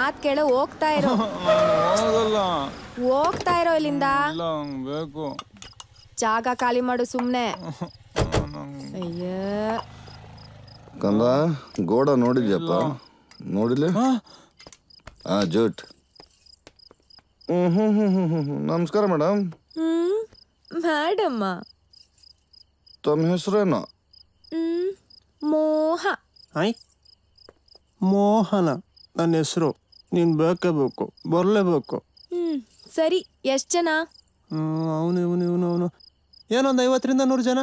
ಮಾತ್ ಕೇಳು, ಹೋಗ್ತಾ ಇರೋ. ಹೋಗ್ತಾ ಇರೋ ಇಲ್ಲಿಂದ. ಬೇಕು. ಜಾಗ ಖಾಲಿ ಮಾಡು ಸುಮ್ನೆ. ಅಯ್ಯ ಕಂದ, ಗೋಡ ನೋಡಿದ್ಯಪ್ಪ? ನೋಡಿಲ್ಲ? ಜೂಟ್. ನಮಸ್ಕಾರ ಮೇಡಮ್. ಮೇಡಮ್ಮ. ತಮ್ಮ ಹೆಸರೇನು? ಮೋಹ. ಮೋಹನ ನನ್ನ ಹೆಸರು. ನೀನ್ ಬೇಕೇ ಬೇಕು, ಬರ್ಲೇಬೇಕು. ಸರಿ, ಎಷ್ಟ್ ಜನ? ಅವನು ಏನೊಂದು 50ರಿಂದ 100 ಜನ.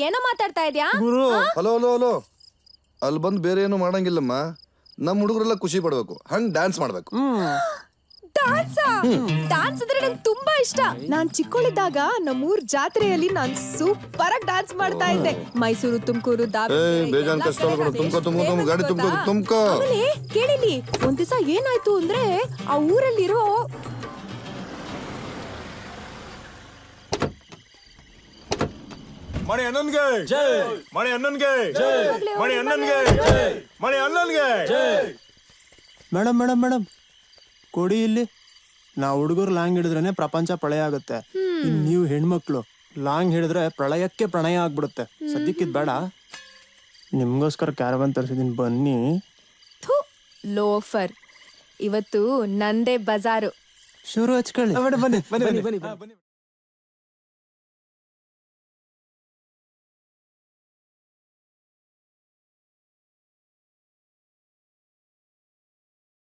ಏನೋ ಮಾತಾಡ್ತಾ ಇದ್ಯಾ? ಗುರು. ಹಲೋ ಹಲೋ ಹಲೋ, ಅಲ್ಲಿ ಬಂದು ಬೇರೆ ಏನು ಮಾಡಂಗಿಲ್ಲಮ್ಮ. ನಮ್ಮ ಹುಡುಗರೆಲ್ಲ ಖುಷಿ ಪಡ್ಬೇಕು, ಹಂಗ್ ಡ್ಯಾನ್ಸ್ ಮಾಡ್ಬೇಕು. ಡ್ಯಾನ್ಸ್ ಅಂದ್ರೆ ನಂಗೆ ತುಂಬಾ ಇಷ್ಟ. ನಾನ್ ಚಿಕ್ಕವಳಿದ್ದಾಗ ನಮ್ಮೂರ್ ಜಾತ್ರೆಯಲ್ಲಿ ನಾನ್ ಸೂಪರ್ ಆಗಿ ಡ್ಯಾನ್ಸ್ ಮಾಡ್ತಾ ಇದ್ದೆ. ಮೈಸೂರು, ತುಮಕೂರು, ಬೇಜಾನ್ ಕಷ್ಟ ಗಾಡಿ ತುಮ್ಕೋ. ಕೇಳಿಲಿ, ಒಂದ್ ದಿವಸ ಏನಾಯ್ತು ಅಂದ್ರೆ ಆ ಊರಲ್ಲಿರೋ ಮಣಿ ಅಣ್ಣನ್ಗೆ ಮಣಿ ಅಣ್ಣನ್ಗೆ ಮಣಿ ಅಣ್ಣನ್ಗೆ ಮಣಿ ಅಣ್ಣನ್ಗೆ. ಮೇಡಮ್ ಮೇಡಮ್ ಮೇಡಮ್, ಕೊಡಿ ಇಲ್ಲಿ. ನಾವು ಹುಡುಗರು ಲಾಂಗ್ ಹಿಡಿದ್ರೇನೆ ಪ್ರಪಂಚ ಪ್ರಳಯ ಆಗುತ್ತೆ. ನೀವು ಹೆಣ್ಮಕ್ಳು ಲಾಂಗ್ ಹಿಡಿದ್ರೆ ಪ್ರಳಯಕ್ಕೆ ಪ್ರಣಯ ಆಗ್ಬಿಡುತ್ತೆ. ಸದ್ಯಕ್ಕಿದ್ ಬೇಡ, ನಿಮ್ಗೋಸ್ಕರ ಕ್ಯಾರವನ್ ತರಿಸಿದೀನಿ, ಬನ್ನಿ. ಲೋಫರ್, ಇವತ್ತು ನಂದೇ ಬಜಾರು. ಶುರು ಹಚ್ಕೊಳ್ಳಿ. ಬನ್ನಿ.